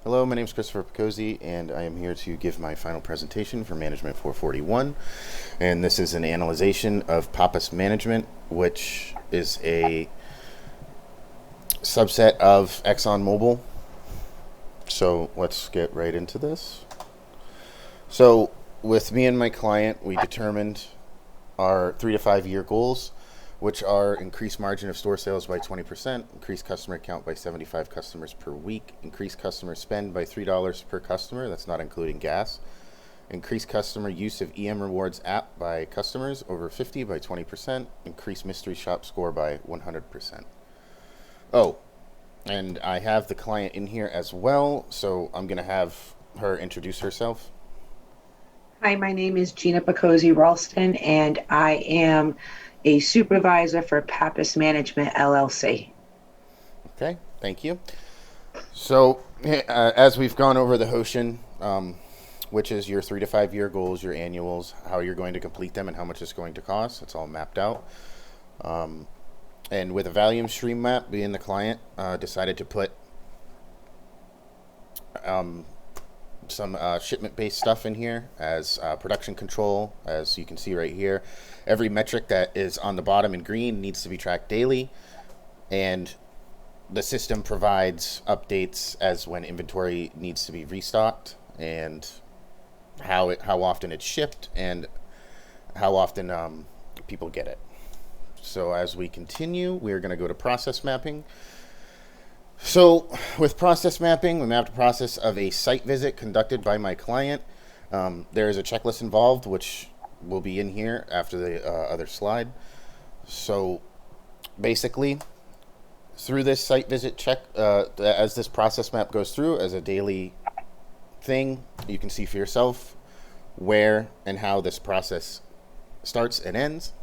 Hello, my name is Christopher Picozzi, and I am here to give my final presentation for Management 441. And this is an analyzation of Pappas Management, which is a subset of ExxonMobil. So let's get right into this. So with me and my client, we determined our 3 to 5 year goals, which are increase margin of store sales by 20%, increase customer count by 75 customers per week, increase customer spend by $3 per customer, that's not including gas, increase customer use of EM Rewards app by customers over 50 by 20%, increase mystery shop score by 100%. Oh, and I have the client in here as well, so I'm going to have her introduce herself. Hi, my name is Gina Picozzi Ralston, and I am a supervisor for Pappas Management LLC. Okay, thank you. So, as we've gone over the Hoshin, which is your 3 to 5 year goals, your annuals, how you're going to complete them, and how much it's going to cost, it's all mapped out. And with a volume stream map, being the client decided to put some shipment-based stuff in here as production control, as you can see right here. Every metric that is on the bottom in green needs to be tracked daily, and the system provides updates as when inventory needs to be restocked, and how often it's shipped, and how often people get it. So as we continue, we're going to go to process mapping. So with process mapping, we mapped a process of a site visit conducted by my client. There is a checklist involved, which will be in here after the other slide. So basically, through this site visit check, as this process map goes through as a daily thing, you can see for yourself where and how this process starts and ends.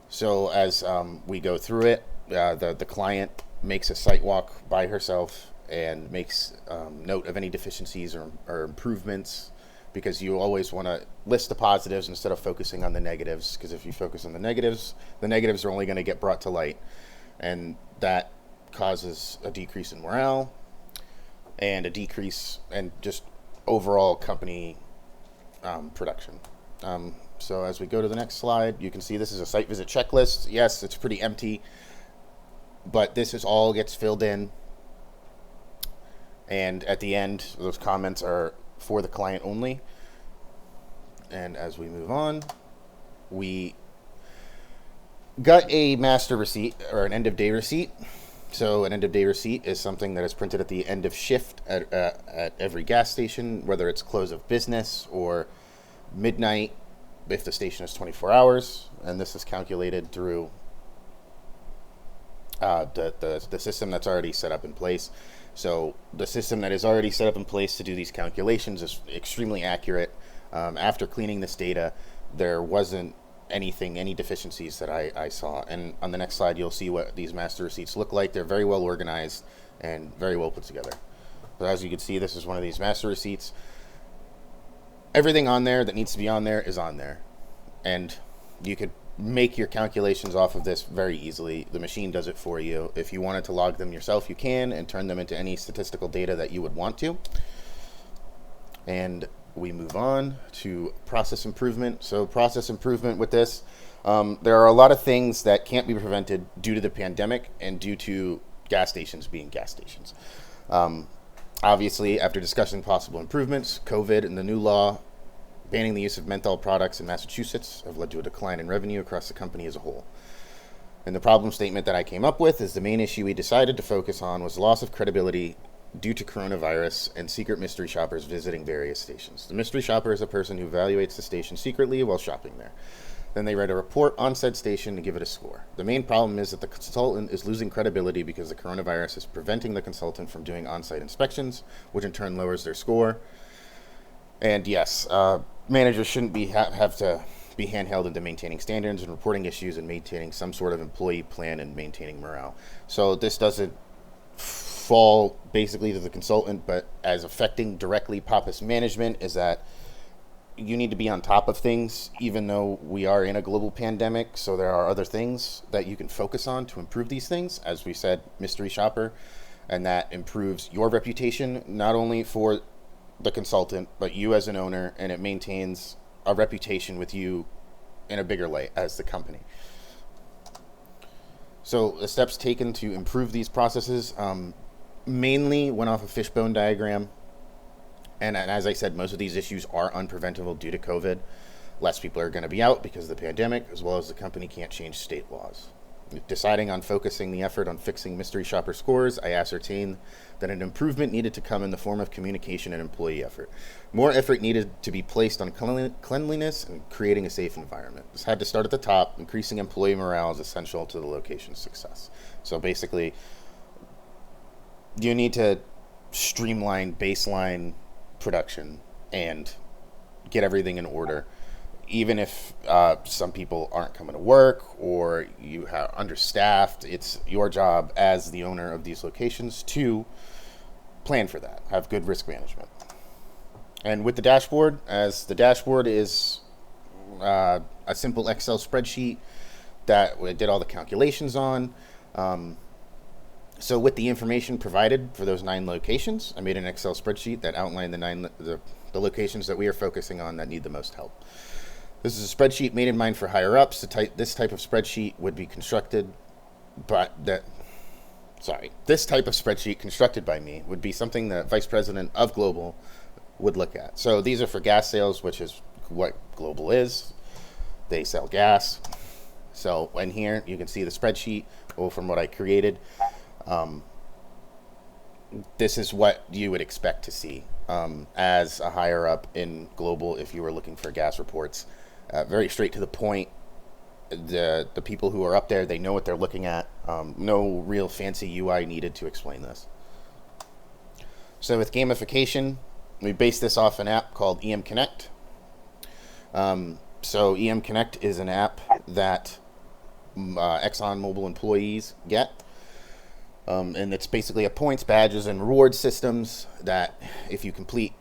So as we go through it, the client makes a site walk by herself and makes note of any deficiencies or improvements, because you always want to list the positives instead of focusing on the negatives, because if you focus on the negatives are only going to get brought to light, and that causes a decrease in morale and a decrease in just overall company production. So as we go to the next slide, you can see this is a site visit checklist. Yes, it's pretty empty, but this is all gets filled in, and at the end those comments are for the client only. And as we move on, we got a master receipt or an end of day receipt. So an end of day receipt is something that is printed at the end of shift at every gas station, whether it's close of business or midnight if the station is 24 hours, and this is calculated through the system that's already set up in place. So the system that is already set up in place to do these calculations is extremely accurate. After cleaning this data, there wasn't any deficiencies that I saw. And on the next slide, you'll see what these master receipts look like. They're very well organized and very well put together. So as you can see, this is one of these master receipts. Everything on there that needs to be on there is on there, and you could make your calculations off of this very easily. The machine does it for you. If you wanted to log them yourself, you can, and turn them into any statistical data that you would want to. And we move on to process improvement. So process improvement with this, there are a lot of things that can't be prevented due to the pandemic and due to gas stations being gas stations. Obviously, after discussing possible improvements, COVID and the new law banning the use of menthol products in Massachusetts have led to a decline in revenue across the company as a whole. And the problem statement that I came up with is the main issue we decided to focus on was loss of credibility due to coronavirus and secret mystery shoppers visiting various stations. The mystery shopper is a person who evaluates the station secretly while shopping there. Then they write a report on said station and give it a score. The main problem is that the consultant is losing credibility because the coronavirus is preventing the consultant from doing on-site inspections, which in turn lowers their score. And yes, managers shouldn't have to be handheld into maintaining standards and reporting issues and maintaining some sort of employee plan and maintaining morale. So this doesn't fall basically to the consultant, but as affecting directly Pappas management is that you need to be on top of things, even though we are in a global pandemic. So there are other things that you can focus on to improve these things. As we said, mystery shopper, and that improves your reputation, not only for the consultant, but you as an owner, and it maintains a reputation with you in a bigger light as the company. So the steps taken to improve these processes mainly went off a fishbone diagram. And as I said, most of these issues are unpreventable due to COVID. Less people are going to be out because of the pandemic, as well as the company can't change state laws. Deciding on focusing the effort on fixing mystery shopper scores, I ascertained that an improvement needed to come in the form of communication and employee effort. More effort needed to be placed on cleanliness and creating a safe environment. This had to start at the top. Increasing employee morale is essential to the location's success. So basically, you need to streamline baseline production and get everything in order, even if some people aren't coming to work or you have understaffed. It's your job as the owner of these locations to plan for that, have good risk management. And with the dashboard, as the dashboard is a simple Excel spreadsheet that I did all the calculations on. So with the information provided for those 9 locations, I made an Excel spreadsheet that outlined the locations that we are focusing on that need the most help. This is a spreadsheet made in mind for higher ups. This type of spreadsheet would be constructed, this type of spreadsheet constructed by me would be something the vice president of Global would look at. So these are for gas sales, which is what Global is. They sell gas. So in here, you can see the spreadsheet from what I created. This is what you would expect to see as a higher up in Global if you were looking for gas reports. Very straight to the point. The people who are up there, they know what they're looking at. No real fancy UI needed to explain this. So with gamification, we base this off an app called EM Connect. So EM Connect is an app that ExxonMobil employees get. And it's basically a points, badges, and reward systems that if you complete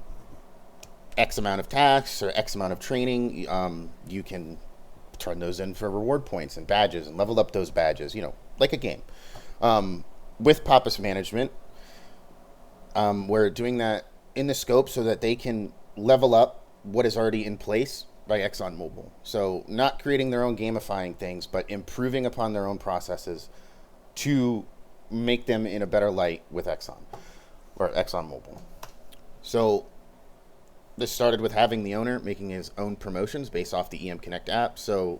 X amount of tasks or X amount of training, you can turn those in for reward points and badges and level up those badges, like a game. With Pappas Management, we're doing that in the scope so that they can level up what is already in place by ExxonMobil. So not creating their own gamifying things, but improving upon their own processes to make them in a better light with ExxonMobil. So this started with having the owner making his own promotions based off the EM Connect app. So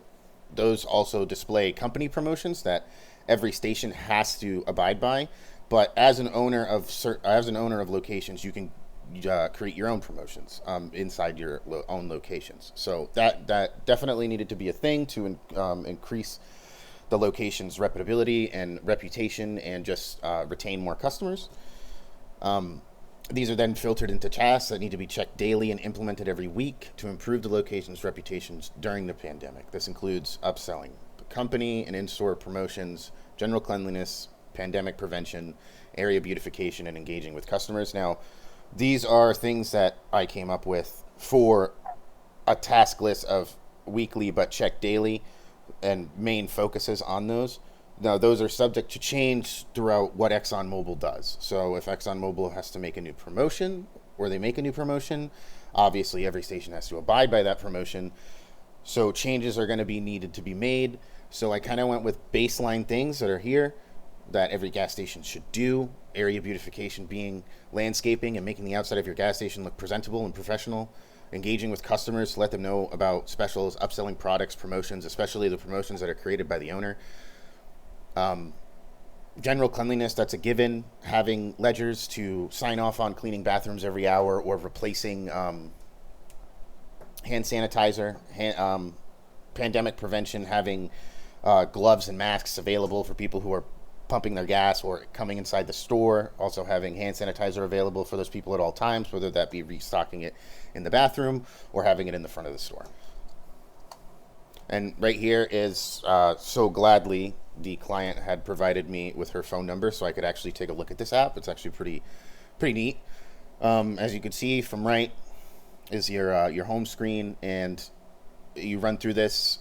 those also display company promotions that every station has to abide by. But as an owner of locations, you can create your own promotions inside your own locations. So that definitely needed to be a thing to increase the location's reputability and reputation and just retain more customers. These are then filtered into tasks that need to be checked daily and implemented every week to improve the location's reputations during the pandemic. This includes upselling the company and in-store promotions, general cleanliness, pandemic prevention, area beautification, and engaging with customers. Now, these are things that I came up with for a task list of weekly but checked daily, and main focuses on those. Now, those are subject to change throughout what ExxonMobil does. So if ExxonMobil has to make a new promotion, or they make a new promotion, obviously every station has to abide by that promotion. So changes are going to be needed to be made. So I kind of went with baseline things that are here that every gas station should do. Area beautification being landscaping and making the outside of your gas station look presentable and professional. Engaging with customers to let them know about specials, upselling products, promotions, especially the promotions that are created by the owner. General cleanliness, that's a given. Having ledgers to sign off on cleaning bathrooms every hour or replacing hand sanitizer. Pandemic prevention, having gloves and masks available for people who are pumping their gas or coming inside the store. Also having hand sanitizer available for those people at all times, whether that be restocking it in the bathroom or having it in the front of the store. And right here is so gladly the client had provided me with her phone number so I could actually take a look at this app. It's actually pretty neat. As you can see from right is your home screen, and you run through this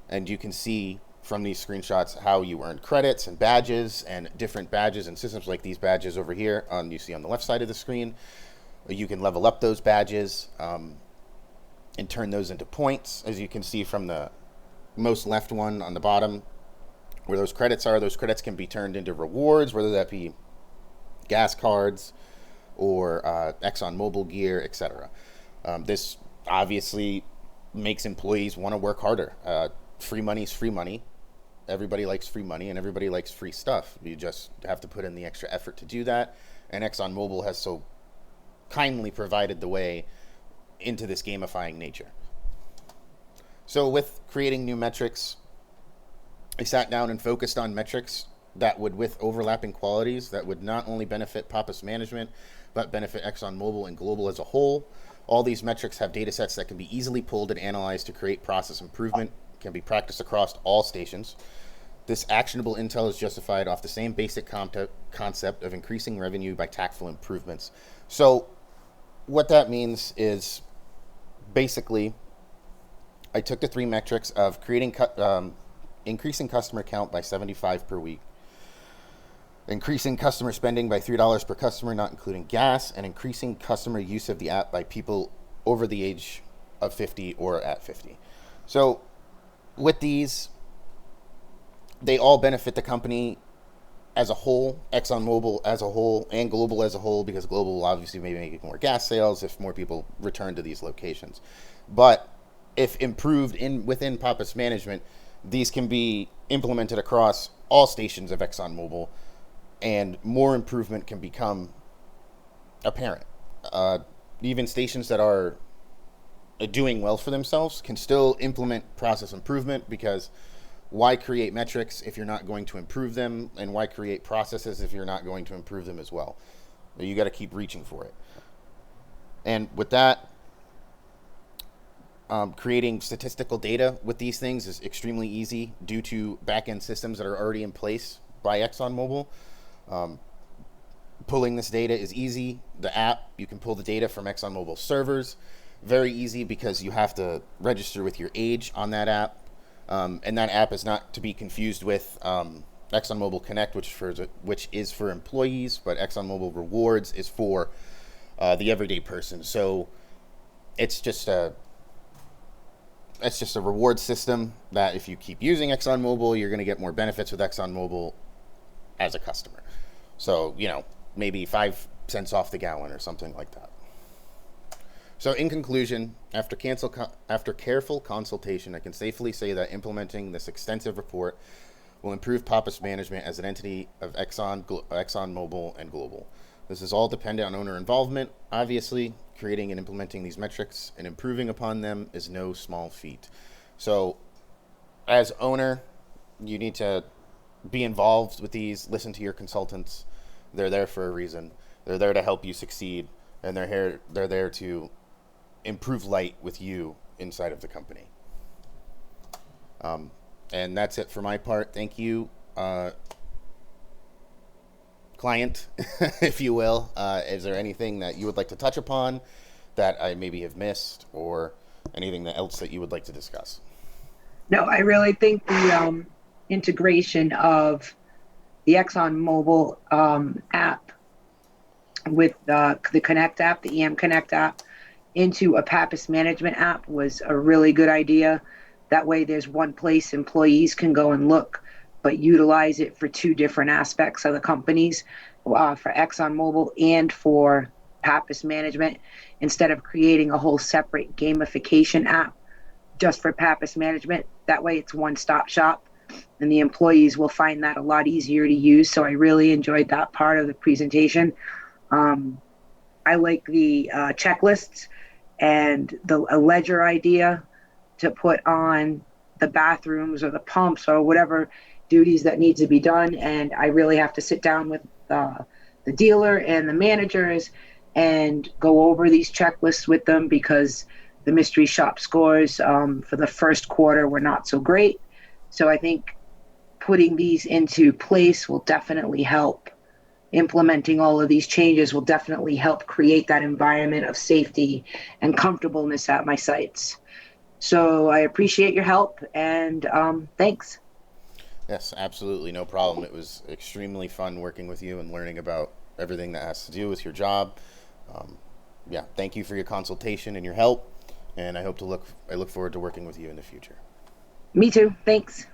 and you can see from these screenshots how you earn credits and badges and different badges and systems like these badges over here you see on the left side of the screen. You can level up those badges and turn those into points, as you can see from the most left one on the bottom where those credits are. Those credits can be turned into rewards, whether that be gas cards or ExxonMobil gear, etc. This obviously makes employees want to work harder. Free money is free money. Everybody likes free money and everybody likes free stuff. You just have to put in the extra effort to do that. And ExxonMobil has so kindly provided the way into this gamifying nature. So with creating new metrics, I sat down and focused on metrics that would, with overlapping qualities, that would not only benefit Pappas Management, but benefit ExxonMobil and Global as a whole. All these metrics have data sets that can be easily pulled and analyzed to create process improvement, can be practiced across all stations. This actionable intel is justified off the same basic concept of increasing revenue by tactful improvements. So what that means is basically I took the three metrics of creating increasing customer count by 75 per week, increasing customer spending by $3 per customer, not including gas, and increasing customer use of the app by people over the age of 50 or at 50. So with these, they all benefit the company as a whole, ExxonMobil as a whole, and Global as a whole, because Global will obviously maybe make more gas sales if more people return to these locations. But if improved within Pappas Management, these can be implemented across all stations of ExxonMobil, and more improvement can become apparent. Even stations that are doing well for themselves can still implement process improvement, because why create metrics if you're not going to improve them, and why create processes if you're not going to improve them as well? You got to keep reaching for it. And with that, creating statistical data with these things is extremely easy due to back-end systems that are already in place by ExxonMobil. Pulling this data is easy. The app, you can pull the data from ExxonMobil servers. Very easy, because you have to register with your age on that app. And that app is not to be confused with ExxonMobil Connect, which is for employees, but ExxonMobil Rewards is for the everyday person. So it's just a reward system that if you keep using ExxonMobil, you're going to get more benefits with ExxonMobil as a customer. So, maybe 5 cents off the gallon or something like that. So in conclusion, after careful consultation, I can safely say that implementing this extensive report will improve Pappas Management as an entity of ExxonMobil and Global. This is all dependent on owner involvement. Obviously, creating and implementing these metrics and improving upon them is no small feat. So as owner, you need to be involved with these, listen to your consultants. They're there for a reason. They're there to help you succeed, and they're there to improve light with you inside of the company. And that's it for my part. Thank you, client, if you will. Is there anything that you would like to touch upon that I maybe have missed, or anything else that you would like to discuss? No, I really think the integration of the ExxonMobil app with the Connect app, the EM Connect app, into a Pappas Management app was a really good idea. That way there's one place employees can go and look, but utilize it for two different aspects of the companies, for ExxonMobil and for Pappas Management, instead of creating a whole separate gamification app just for Pappas Management. That way it's one-stop shop, and the employees will find that a lot easier to use. So I really enjoyed that part of the presentation. I like the checklists and a ledger idea to put on the bathrooms or the pumps or whatever duties that need to be done. And I really have to sit down with the dealer and the managers and go over these checklists with them, because the mystery shop scores for the first quarter were not so great. So I think putting these into place will definitely help. Implementing all of these changes will definitely help create that environment of safety and comfortableness at my sites. So I appreciate your help, and thanks. Yes, absolutely, no problem. It was extremely fun working with you and learning about everything that has to do with your job. Um, yeah, thank you for your consultation and your help, and I look forward to working with you in the future. Me too. Thanks.